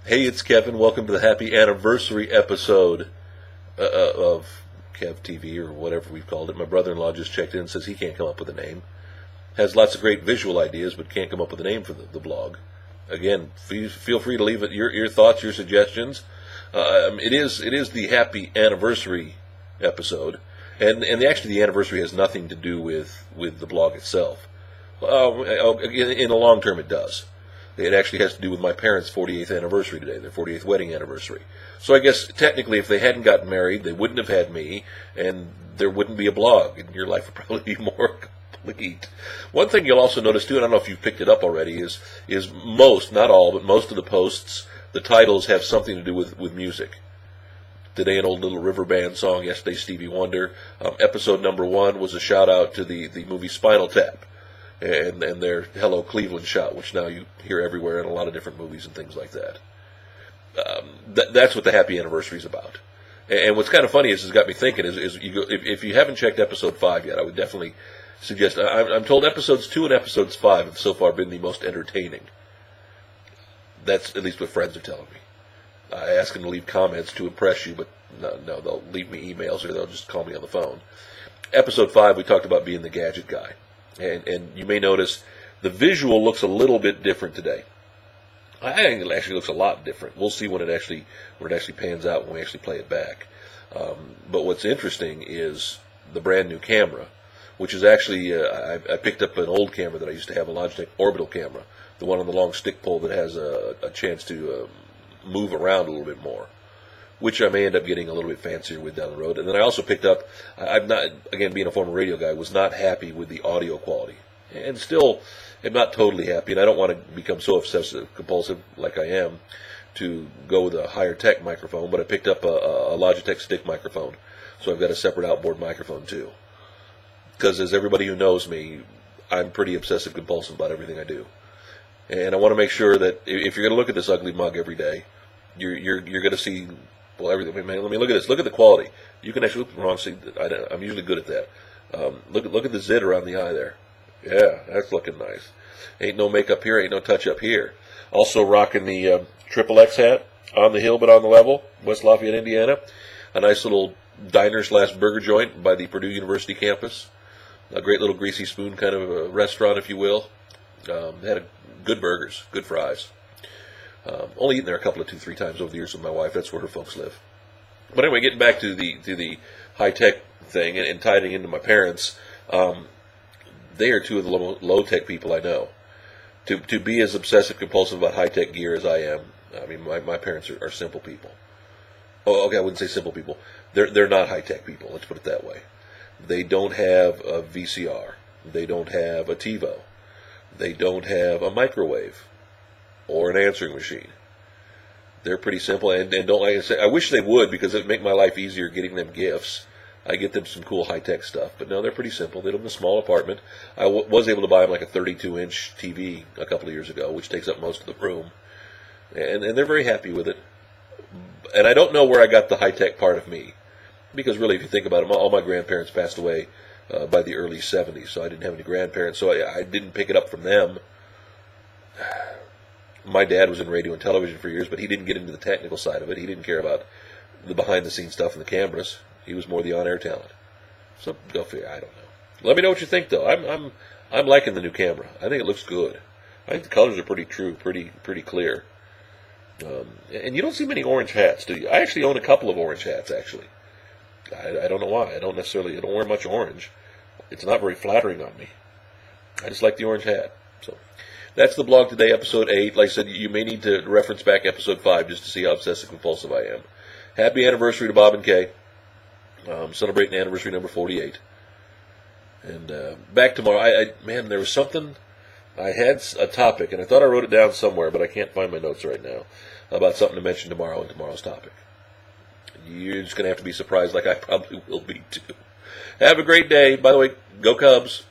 Hey, it's Kevin. Welcome to the happy anniversary episode of Kev TV, or whatever we've called it. My brother-in-law just checked in and says he can't come up with a name. Has lots of great visual ideas, but can't come up with a name for the blog. Again, feel free to leave it your thoughts, your suggestions. It is the happy anniversary episode, and actually the anniversary has nothing to do with the blog itself. In the long term, it does. It actually has to do with my parents' 48th anniversary today, their 48th wedding anniversary. So I guess technically if they hadn't gotten married, they wouldn't have had me, and there wouldn't be a blog, and your life would probably be more complete. One thing you'll also notice too, and I don't know if you've picked it up already, is most, not all, but most of the posts, the titles have something to do with music. Today an old Little River Band song, yesterday Stevie Wonder. Episode number 1 was a shout out to the movie Spinal Tap. And their Hello Cleveland shot, which now you hear everywhere in a lot of different movies and things like that. That's what the happy anniversary is about. And what's kind of funny is it's got me thinking is you go, if you haven't checked episode 5 yet, I would definitely suggest. I'm told episodes 2 and episodes 5 have so far been the most entertaining. That's at least what friends are telling me. I ask them to leave comments to impress you, but no, they'll leave me emails or they'll just call me on the phone. Episode 5, we talked about being the gadget guy. And you may notice the visual looks a little bit different today. I think it actually looks a lot different. We'll see when it actually pans out when we actually play it back. But what's interesting is the brand new camera, which is actually I picked up an old camera that I used to have, a Logitech orbital camera, the one on the long stick pole that has a chance to move around a little bit more, which I may end up getting a little bit fancier with down the road. And then I also picked up, I'm not, again, being a former radio guy, was not happy with the audio quality. And still am not totally happy, and I don't want to become so obsessive compulsive like I am to go with a higher tech microphone, but I picked up a Logitech stick microphone, so I've got a separate outboard microphone too. Because as everybody who knows me, I'm pretty obsessive compulsive about everything I do. And I want to make sure that if you're going to look at this ugly mug every day, you're going to see... Well, everything. Man, let me look at this. Look at the quality. You can actually look wrong. See, I'm usually good at that. Look at the zit around the eye there. Yeah, that's looking nice. Ain't no makeup here. Ain't no touch up here. Also rocking the Triple X hat on the hill but on the level, West Lafayette, Indiana. A nice little diner/burger joint by the Purdue University campus. A great little greasy spoon kind of a restaurant, if you will. Had good burgers, good fries. Only eaten there a couple of 2-3 times over the years with my wife. That's where her folks live. But anyway, getting back to the high tech thing and tying it into my parents, they are two of the low tech people I know. To be as obsessive compulsive about high tech gear as I am, I mean, my parents are simple people. Oh, okay, I wouldn't say simple people. They're not high tech people. Let's put it that way. They don't have a VCR. They don't have a TiVo. They don't have a microwave or an answering machine. They're pretty simple, and don't, like I say, I wish they would, because it would make my life easier getting them gifts. I get them some cool high-tech stuff, but no, they're pretty simple. They live in a small apartment. I was able to buy them like a 32-inch TV a couple of years ago, which takes up most of the room, and they're very happy with it. And I don't know where I got the high-tech part of me, because really, if you think about it, all my grandparents passed away by the early 70s, so I didn't have any grandparents, so I didn't pick it up from them. My dad was in radio and television for years, but he didn't get into the technical side of it. He didn't care about the behind-the-scenes stuff and the cameras. He was more the on-air talent. So go figure. I don't know. Let me know what you think, though. I'm liking the new camera. I think it looks good. I think the colors are pretty true, pretty clear. And you don't see many orange hats, do you? I actually own a couple of orange hats, actually. I don't know why. I don't wear much orange. It's not very flattering on me. I just like the orange hat. So that's the blog today, episode 8. Like I said, you may need to reference back episode 5 just to see how obsessive-compulsive I am. Happy anniversary to Bob and Kay. Celebrating anniversary number 48. And back tomorrow. Man, there was something. I had a topic, and I thought I wrote it down somewhere, but I can't find my notes right now, about something to mention tomorrow in tomorrow's topic. You're just going to have to be surprised like I probably will be, too. Have a great day. By the way, go Cubs.